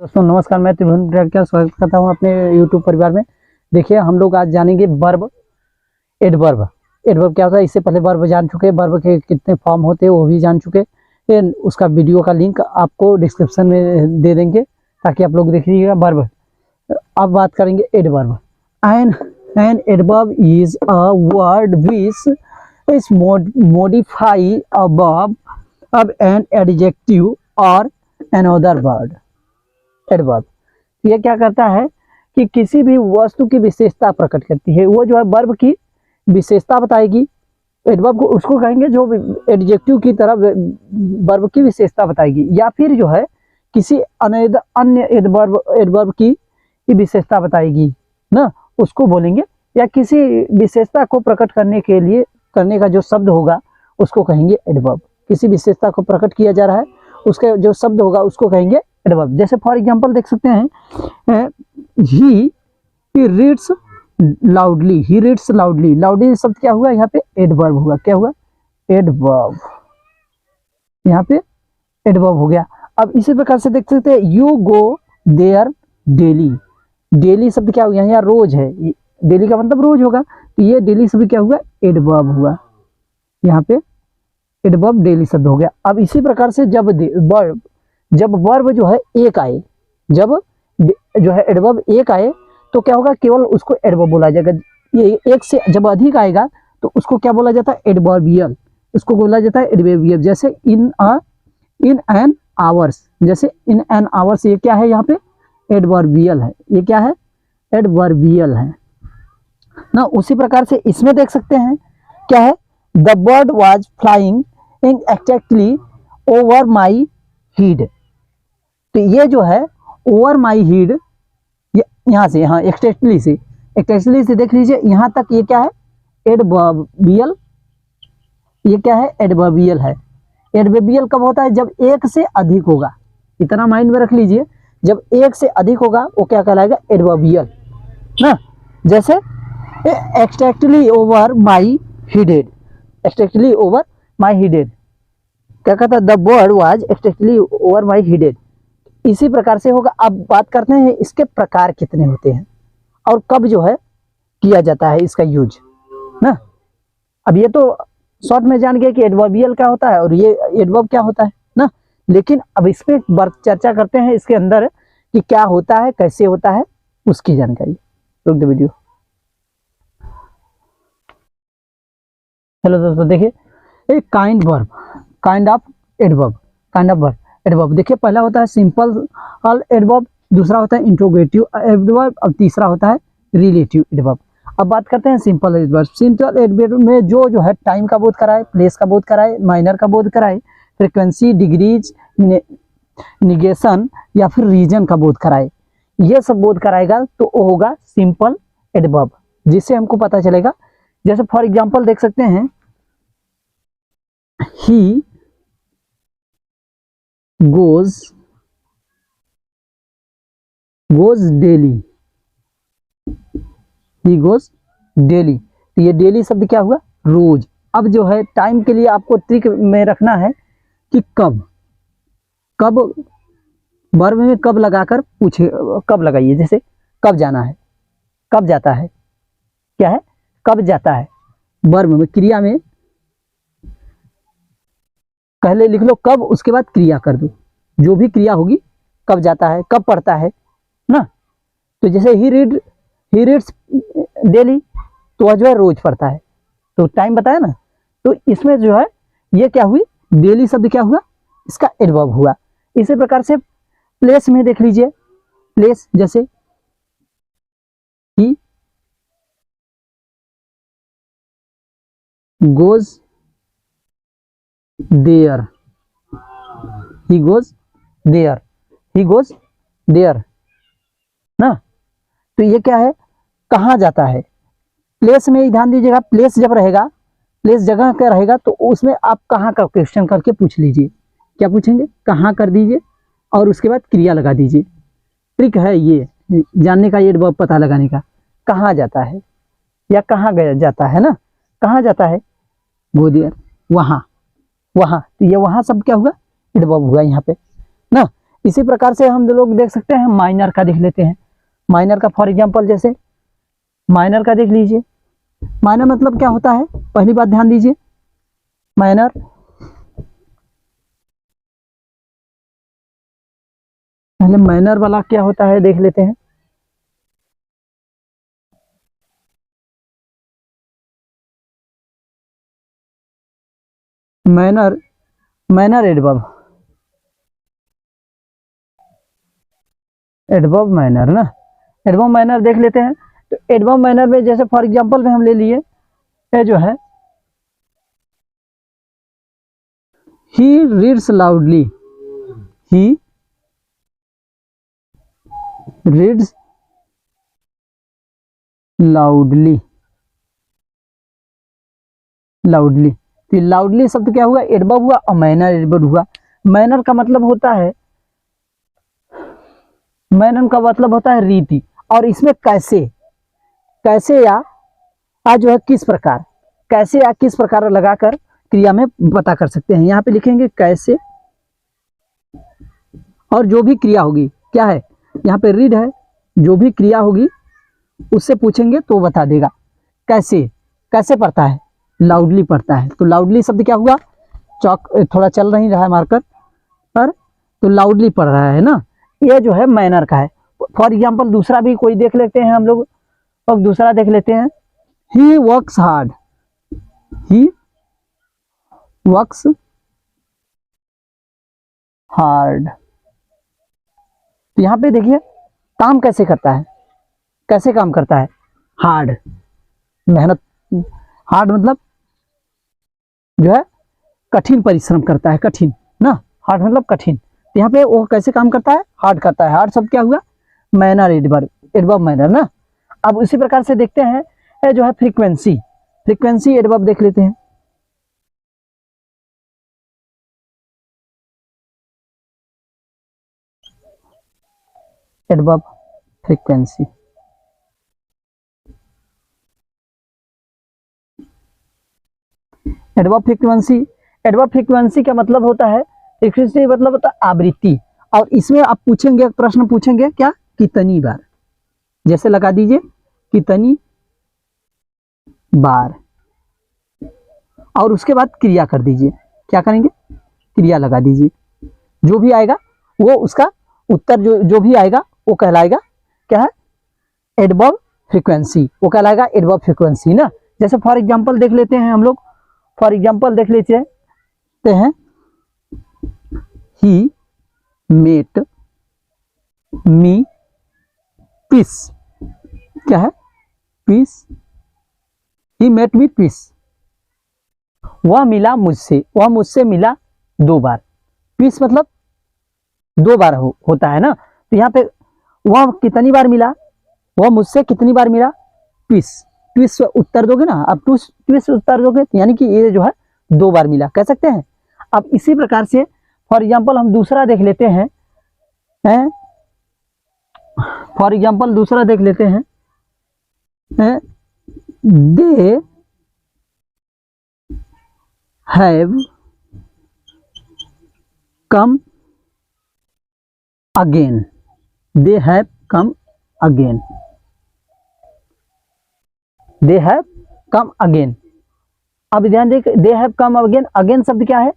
दोस्तों नमस्कार, मैं त्रिभुवन का स्वागत करता हूं अपने YouTube परिवार में। देखिए, हम लोग आज जानेंगे वर्ब, एडवर्ब। एडवर्ब क्या होता है, इससे पहले वर्ब जान चुके, वर्ब के कितने फॉर्म होते हैं वो भी जान चुके। उसका वीडियो का लिंक आपको डिस्क्रिप्शन में दे देंगे ताकि आप लोग देख लीजिएगा। वर्ब, अब बात करेंगे adverb. An adverb is a word which is modify अब एन एडजेक्टिव और अनदर वर्ड। एडवर्ब ये क्या करता है कि किसी भी वस्तु की विशेषता प्रकट करती है। वो जो है वर्ब की विशेषता बताएगी। एडवर्ब को उसको कहेंगे जो एडजेक्टिव की तरह वर्ब की विशेषता बताएगी, या फिर जो है किसी अन्य एडवर्ब की विशेषता बताएगी ना, उसको बोलेंगे। या किसी विशेषता को प्रकट करने के लिए करने का जो शब्द होगा उसको कहेंगे एडवर्ब। किसी विशेषता को प्रकट किया जा रहा है, उसके जो शब्द होगा उसको कहेंगे एडवर्ब। जैसे फॉर एग्जांपल देख सकते हैं, he reads loudly. He reads loudly, loudly शब्द क्या हुआ यहाँ पे? एडवर्ब हुआ। क्या हुआ? एडवर्ब। यहाँ पे एडवर्ब हो गया। अब इसी प्रकार से देख सकते हैं, you go their daily. Daily शब्द क्या हुआ? यहाँ रोज है, डेली का मतलब रोज होगा, तो ये डेली शब्द क्या हुआ? एडवर्ब हुआ। यहाँ पे एडवर्ब डेली शब्द हो गया। अब इसी प्रकार से जब वर्ब जो है एक आए, जब जो है एडवर्ब एक आए तो क्या होगा? केवल उसको एडवर्ब बोला जाएगा। ये एक से जब अधिक आएगा तो उसको क्या बोला जाता है? एडवर्बियल। उसको बोला जाता है एडवर्बियल। जैसे इन एन आवर्स, जैसे इन एन आवर्स, ये क्या है? यहाँ पे एडवर्बियल है। ये क्या है? एडवर्बियल है ना। उसी प्रकार से इसमें देख सकते हैं क्या है? The bird was flying exactly over my head. तो ये जो है ओवर माई हेड, यहाँ से, यहाँ एक्सटेंटली से देख लीजिए यहाँ तक, ये क्या है? एडवर्बियल। ये क्या है? एडवर्बियल है। एडवर्बियल कब होता है? जब एक से अधिक होगा। इतना माइंड में रख लीजिए, जब एक से अधिक होगा वो क्या कहलाएगा? एडवर्बियल ना। जैसे extantly over my headed, extantly over my headed क्या कहता है? The bird was extantly over my headed. इसी प्रकार से होगा। अब बात करते हैं इसके प्रकार कितने होते हैं और कब जो है किया जाता है इसका यूज ना। अब ये तो शॉर्ट में जान गए कि एडवर्बियल क्या होता है और ये एडवर्ब क्या होता है ना। लेकिन अब इस पे चर्चा करते हैं इसके अंदर कि क्या होता है, कैसे होता है, उसकी जानकारी। रुक दो वीडियो। हेलो दोस्तों, देखिए एक kind verb, kind of adverb, kind of verb adverb. देखिए पहला होता है सिंपल एडवर्ब, दूसरा होता है इंट्रोगेटिव एडवर्ब, और तीसरा होता है रिलेटिव एडवर्ब। अब बात करते हैं सिंपल एडवर्ब। सिंपल एडवर्ब में जो है टाइम का बोध कराए, प्लेस का बोध कराए, माइनर का बोध कराए, फ्रीक्वेंसी, डिग्रीज, निगेशन या फिर रीजन का बोध कराए, ये सब बोध कराएगा तो वो होगा सिंपल एडवर्ब, जिससे हमको पता चलेगा। जैसे फॉर एग्जाम्पल देख सकते हैं, ही goes daily, he goes daily। तो ये डेली शब्द क्या हुआ? रोज। अब जो है टाइम के लिए आपको ट्रिक में रखना है कि कब वर्ब में कब लगाकर पूछे, कब लगाइए। जैसे कब जाना है, कब जाता है, क्या है? कब जाता है। वर्ब में, क्रिया में पहले लिख लो कब, उसके बाद क्रिया कर दो। जो भी क्रिया होगी, कब जाता है, कब पढ़ता है ना। तो जैसे ही रीड्स डेली, तो वह जो है रोज पढ़ता है, तो टाइम बताया ना। तो इसमें जो है ये क्या हुई? डेली शब्द क्या हुआ? इसका एडवर्ब हुआ। इसी प्रकार से प्लेस में देख लीजिए, प्लेस जैसे he goes there, he goes there, he goes there ना। तो ये क्या है? कहाँ जाता है। प्लेस में ही ध्यान दीजिएगा, प्लेस जब रहेगा, प्लेस जगह का रहेगा, तो उसमें आप कहाँ का क्वेश्चन करके पूछ लीजिए। क्या पूछेंगे? कहाँ कर दीजिए और उसके बाद क्रिया लगा दीजिए। ट्रिक है ये जानने का, ये एडवर्ब पता लगाने का। कहाँ जाता है या कहाँ गया जाता है ना। कहाँ जाता है? गो देयर, वहाँ, वहाँ। तो ये वहाँ शब्द क्या हुआ? एडवर्ब हुआ यहाँ पे ना। इसी प्रकार से हम लोग देख सकते हैं माइनर का देख लेते हैं। माइनर का फॉर एग्जांपल जैसे माइनर का देख लीजिए। माइनर मतलब क्या होता है, पहली बात ध्यान दीजिए। माइनर पहले माइनर वाला क्या होता है देख लेते हैं। माइनर माइनर एडवर्ब माइनर ना, एडवर्ब माइनर देख लेते हैं। तो एडवर्ब माइनर में जैसे फॉर एग्जांपल में हम ले लिए, ये जो है he reads loudly, he reads loudly, loudly. तो लाउडली शब्द क्या हुआ, एडवर्ब हुआ, और मैनर एडवर्ब हुआ। मैनर का मतलब होता है, मैनर का मतलब होता है रीति, और इसमें कैसे, कैसे या जो है किस प्रकार, कैसे या किस प्रकार लगाकर क्रिया में पता कर सकते हैं। यहाँ पे लिखेंगे कैसे, और जो भी क्रिया होगी क्या है, यहाँ पे रीड है, जो भी क्रिया होगी उससे पूछेंगे तो बता देगा। कैसे, कैसे पढ़ता है, लाउडली पढ़ता है। तो लाउडली शब्द क्या हुआ, चौक थोड़ा चल नहीं रहा है मार्कर पर, तो लाउडली पढ़ रहा है ना, ये जो है मैनर का है। फॉर एग्जाम्पल दूसरा भी कोई देख लेते हैं हम लोग, अब दूसरा देख लेते हैं। He works hard, he works hard. तो यहाँ पे देखिए काम कैसे करता है, कैसे काम करता है, हार्ड, मेहनत। हार्ड मतलब जो है कठिन परिश्रम करता है, कठिन ना, हार्ड मतलब कठिन। तो यहाँ पे वो कैसे काम करता है, हार्ड करता है। हार्ड शब्द क्या हुआ, मैनर एडवर्ब, एडवर्ब मैनर ना। अब उसी प्रकार से देखते हैं ये जो है फ्रीक्वेंसी, फ्रीक्वेंसी एडवर्ब देख लेते हैं। Adverb frequency, adverb frequency, adverb frequency का मतलब होता है, फ्रीक्वेंसी मतलब होता है आवृत्ति। और इसमें आप पूछेंगे, प्रश्न पूछेंगे क्या, कितनी बार, जैसे लगा दीजिए कितनी बार, और उसके बाद क्रिया कर दीजिए। क्या करेंगे, क्रिया लगा दीजिए। जो भी आएगा वो उसका उत्तर, जो भी आएगा वो कहलाएगा क्या है, एडवर्ब फ्रीक्वेंसी, वो कहलाएगा एडवर्ब फ्रीक्वेंसी ना। जैसे फॉर एग्जांपल देख लेते हैं हम लोग, फॉर एग्जांपल देख लेते हैं, ही मेट मी पीस, क्या है, peace, he met me peace. वह मिला मुझसे, वह मुझसे मिला 2 बार। पीस मतलब 2 बार होता है ना। तो यहाँ पे वह कितनी बार मिला, वह मुझसे कितनी बार मिला, पीस, ट्विस्ट उत्तर दोगे ना आप, ट्विस्ट उत्तर दोगे यानी कि ये जो है 2 बार मिला, कह सकते हैं। अब इसी प्रकार से फॉर एग्जांपल हम दूसरा देख लेते हैं, फॉर एग्जांपल दूसरा देख लेते हैं, they have come again, they have come again, they have come again. अब ध्यान दें, they have come again, again शब्द क्या है,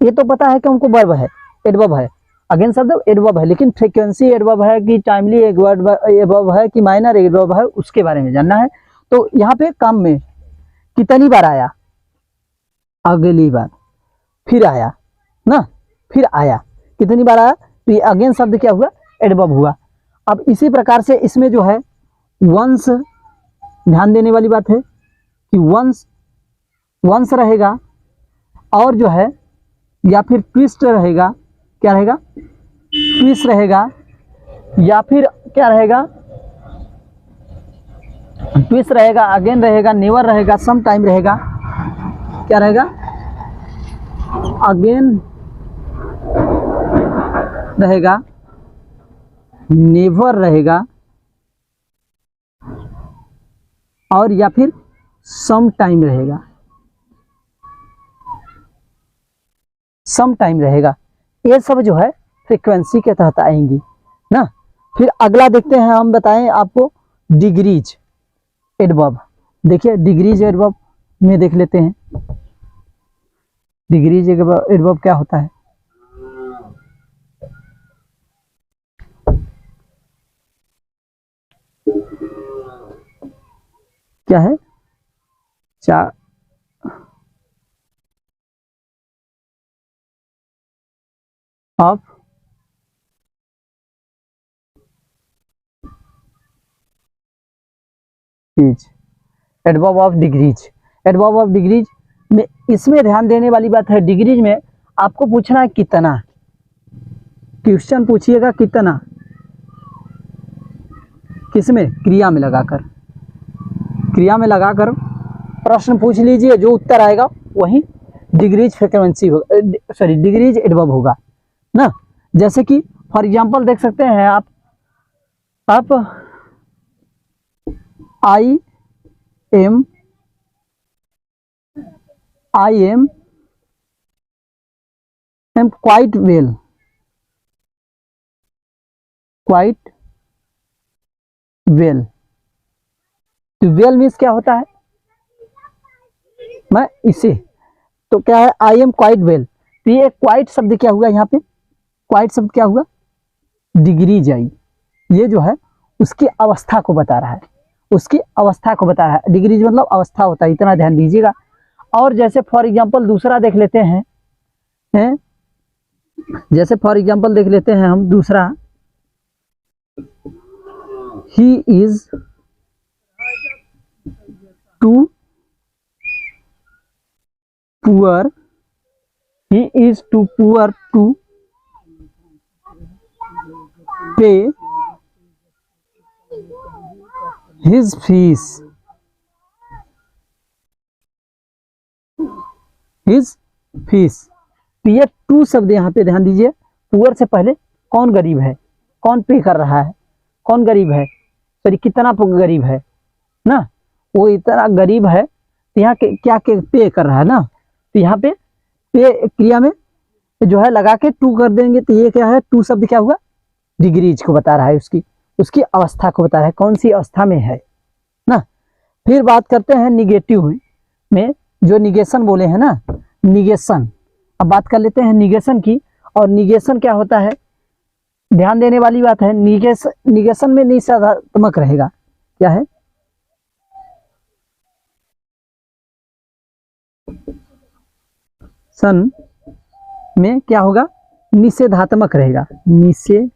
ये तो पता है कि हमको वर्ब है, एडवर्ब है। अगेन शब्द एडवर्ब है, लेकिन फ्रीक्वेंसी एडवर्ब है कि टाइमली एडवर्ब है कि माइनर एडवर्ब है, उसके बारे में जानना है। तो यहाँ पे कम में कितनी बार आया, अगली बार, फिर आया ना, फिर आया, कितनी बार आया। तो ये अगेन शब्द क्या हुआ, एडवर्ब हुआ। अब इसी प्रकार से इसमें जो है वंस, ध्यान देने वाली बात है कि वंस, वंस रहेगा, और जो है या फिर ट्विस्ट रहेगा, क्या रहेगा, ट्विस्ट रहेगा, या फिर क्या रहेगा, ट्विस्ट रहेगा, अगेन रहेगा, नेवर रहेगा, सम टाइम रहेगा, क्या रहेगा, अगेन रहेगा, नेवर रहेगा, और या फिर सम टाइम रहेगा, सम टाइम रहेगा। ये सब जो है फ्रीक्वेंसी के तहत आएंगी ना। फिर अगला देखते हैं, हम बताएं आपको डिग्रीज एडवर्ब। देखिए डिग्रीज एडवर्ब में देख लेते हैं, डिग्रीज एडवर्ब क्या होता है। क्या है, चार of degrees, adverb of degrees. Adverb of degrees में इसमें ध्यान देने वाली बात है, डिग्रीज में आपको पूछना है कितना, क्वेश्चन पूछिएगा कितना, किसमें, क्रिया में लगाकर, क्रिया में लगाकर प्रश्न पूछ लीजिए, जो उत्तर आएगा वही डिग्रीज फ्रीक्वेंसी होगा, सॉरी डिग्रीज एडवर्ब होगा ना। जैसे कि फॉर एग्जांपल देख सकते हैं आप I am quite well, quite well, तो वेल मीन्स क्या होता है, मैं इसे, तो क्या है आई एम क्वाइट वेल, तो ये क्वाइट शब्द क्या हुआ यहाँ पे, क्वाइट शब्द क्या हुआ, डिग्रीज आई, ये जो है उसकी अवस्था को बता रहा है, उसकी अवस्था को बता रहा है, डिग्रीज मतलब अवस्था होता है, इतना ध्यान दीजिएगा। और जैसे फॉर एग्जांपल दूसरा देख लेते हैं, जैसे फॉर एग्जांपल देख लेते हैं हम दूसरा, he is too poor, he is too poor to pay his fees, his fees. ये टू शब्द यहाँ पे ध्यान दीजिए, पुअर से पहले कौन गरीब है, कौन पे कर रहा है, कौन गरीब है, सॉरी कितना गरीब है ना, वो इतना गरीब है, तो यहाँ के क्या के पे कर रहा है ना, तो यहाँ पे पे क्रिया में जो है लगा के टू कर देंगे, तो ये क्या है, टू शब्द क्या हुआ, डिग्रीज को बता रहा है, उसकी उसकी अवस्था को बता रहा है, कौन सी अवस्था में है ना। फिर बात करते हैं निगेटिव में, जो निगेशन बोले हैं ना, निगेशन, अब बात कर लेते हैं निगेशन की। और निगेशन क्या होता है, ध्यान देने वाली बात है, निगेशन में निषेधात्मक रहेगा, क्या है, सन में क्या होगा, निषेधात्मक रहेगा, निषेध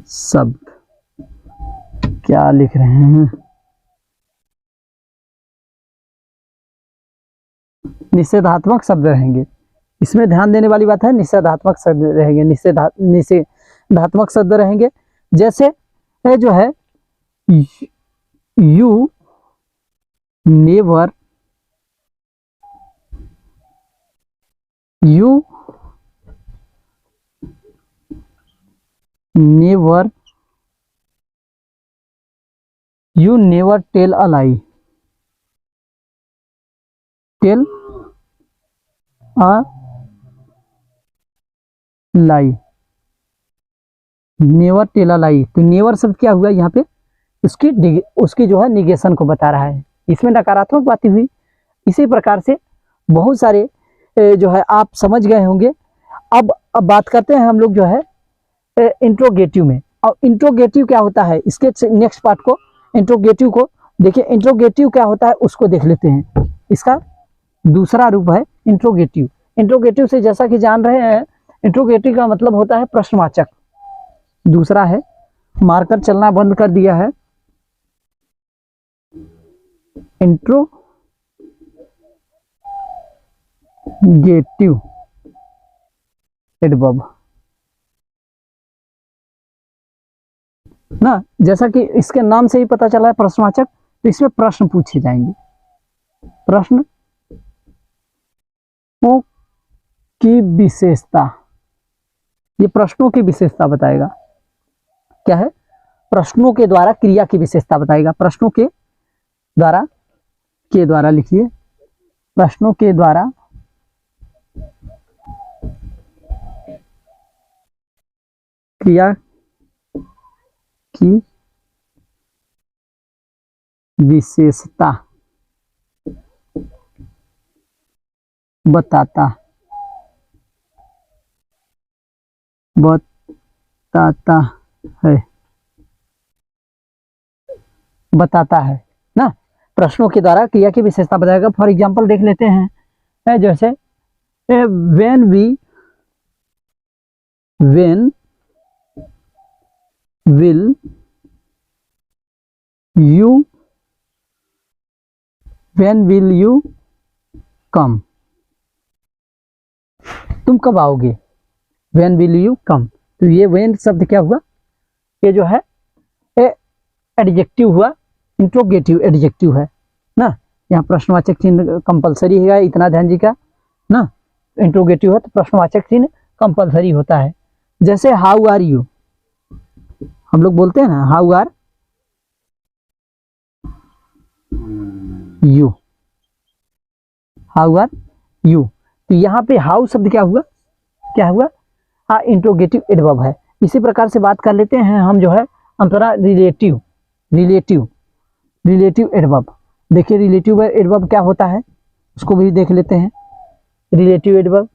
शब्द, क्या लिख रहे हैं, निषेधात्मक शब्द रहेंगे, इसमें ध्यान देने वाली बात है, निषेधात्मक शब्द रहेंगे, निषेधात्मक शब्द रहेंगे। जैसे जो है you never, you never, you never tell a lie, tell a lie, never tell a lie, तो नेवर शब्द क्या हुआ यहाँ पे, उसकी जो है निगेशन को बता रहा है, इसमें नकारात्मक बातें हुई। इसी प्रकार से बहुत सारे जो है आप समझ गए होंगे। अब बात करते हैं हम लोग जो है इंट्रोगेटिव में, और इंट्रोगेटिव क्या होता है, इसके नेक्स्ट पार्ट को, इंट्रोगेटिव को देखिए, इंट्रोगेटिव क्या होता है उसको देख लेते हैं। इसका दूसरा रूप है इंट्रोगेटिव। इंट्रोगेटिव से जैसा कि जान रहे हैं, इंट्रोगेटिव का मतलब होता है प्रश्नवाचक। दूसरा है, मार्कर चलना बंद कर दिया है, इंट्रोगेटिव एडवर्ब ना, जैसा कि इसके नाम से ही पता चला है प्रश्नवाचक, तो इसमें प्रश्न पूछे जाएंगे, प्रश्न की विशेषता, ये प्रश्नों की विशेषता बताएगा, क्या है, प्रश्नों के द्वारा क्रिया की विशेषता बताएगा। प्रश्नों के द्वारा लिखिए, प्रश्नों के द्वारा क्रिया की विशेषता बताता है ना। प्रश्नों के द्वारा क्रिया की विशेषता बताएगा। फॉर एग्जांपल देख लेते हैं, जैसे when will you come, तुम कब आओगे, when will you come। तो ये when शब्द क्या हुआ, ये जो है एडजेक्टिव हुआ, इंट्रोगेटिव एडजेक्टिव है ना। यहाँ प्रश्नवाचक चिन्ह कंपलसरी है, इतना ध्यान जी का ना। इंट्रोगेटिव है तो प्रश्नवाचक चिन्ह कंपलसरी होता है। जैसे हाउ आर यू, हम लोग बोलते हैं ना how are you, how are you. तो यहाँ पे हाउ शब्द क्या हुआ, हाँ इंट्रोगेटिव एडवर्ब है। इसी प्रकार से बात कर लेते हैं हम जो है अंतरा रिलेटिव एडवर्ब। देखिए रिलेटिव एडवर्ब क्या होता है, उसको भी देख लेते हैं। रिलेटिव एडवर्ब,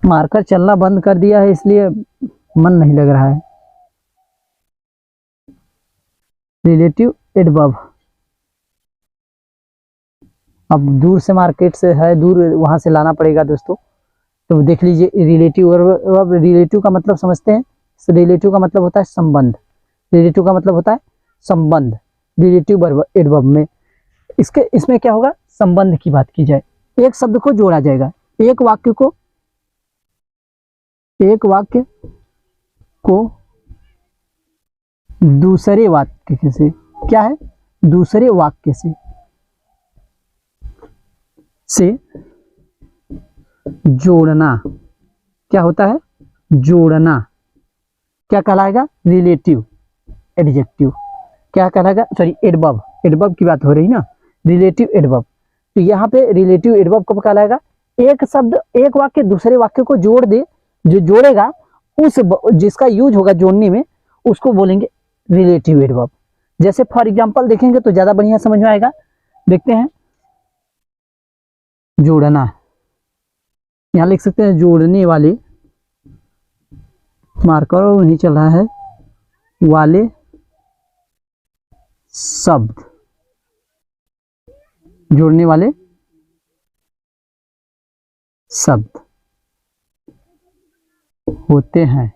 मार्कर चलना बंद कर दिया है इसलिए मन नहीं लग रहा है। रिलेटिव एडवर्ब, अब दूर से मार्केट से है, दूर वहां से लाना पड़ेगा दोस्तों। तो देख लीजिए रिलेटिव एडवर्ब, रिलेटिव का मतलब समझते हैं। रिलेटिव का मतलब होता है संबंध, रिलेटिव का मतलब होता है संबंध। रिलेटिव एडवर्ब में इसमें क्या होगा, संबंध की बात की जाए, एक शब्द को जोड़ा जाएगा, एक वाक्य को दूसरे वाक्य से, क्या है, दूसरे वाक्य से जोड़ना, क्या होता है, जोड़ना, क्या कहलाएगा, रिलेटिव एडजेक्टिव। क्या कहलाएगा, सॉरी एडवर्ब की बात हो रही ना, रिलेटिव एडवर्ब। तो यहाँ पे रिलेटिव एडवर्ब कब कहलाएगा, एक शब्द एक वाक्य दूसरे वाक्य को जोड़ दे, जो जोड़ेगा उस जिसका यूज होगा जोड़ने में, उसको बोलेंगे रिलेटिव एडवर्ब। जैसे फॉर एग्जांपल देखेंगे तो ज्यादा बढ़िया समझ में आएगा। देखते हैं, जोड़ना, यहाँ लिख सकते हैं जोड़ने वाले, मार्कर नहीं चल रहा है, वाले शब्द, जोड़ने वाले शब्द होते हैं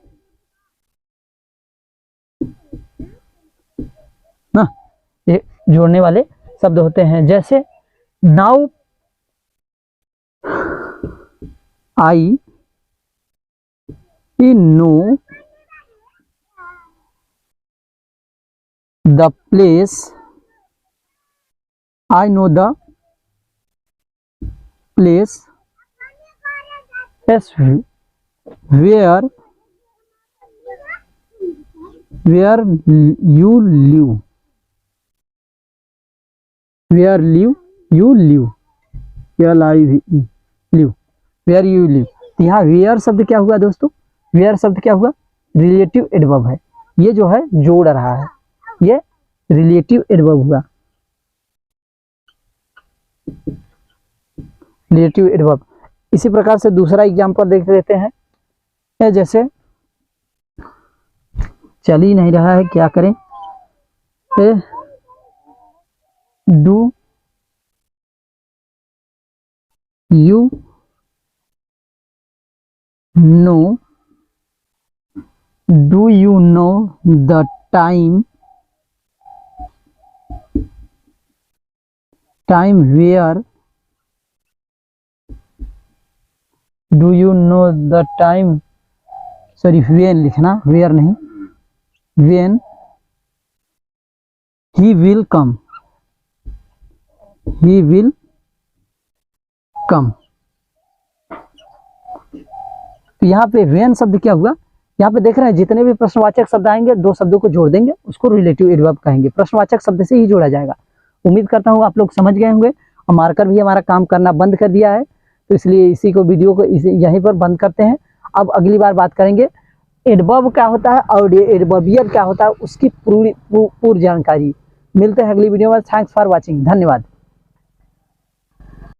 ना, ये जोड़ने वाले शब्द होते हैं। जैसे now I know the place, I know the place where you live, where you live, where you live। यहाँ where शब्द क्या हुआ दोस्तों, where शब्द क्या हुआ, रिलेटिव एडवर्ब है। ये जो है जोड़ रहा है, ये रिलेटिव एडवर्ब हुआ, रिलेटिव एडवर्ब। इसी प्रकार से दूसरा एग्जांपल देख लेते हैं। जैसे चल ही नहीं रहा है, क्या करें, do you know the time where, do you know the time, sorry when लिखना, वेयर नहीं, when he will come, he will come. तो यहाँ पे वेन शब्द क्या हुआ, यहाँ पे देख रहे हैं जितने भी प्रश्नवाचक शब्द आएंगे 2 शब्दों को जोड़ देंगे, उसको रिलेटिव एडवर्ब कहेंगे। प्रश्नवाचक शब्द से ही जोड़ा जाएगा। उम्मीद करता हूँ आप लोग समझ गए होंगे। और मार्कर भी हमारा काम करना बंद कर दिया है, तो इसलिए इसी को वीडियो को यहीं पर बंद करते हैं। अब अगली बार बात करेंगे एडवर्ब क्या होता है और एडवर्बियल क्या होता है, उसकी पूरी जानकारी। मिलते हैं अगली वीडियो में। Thanks for watching. धन्यवाद।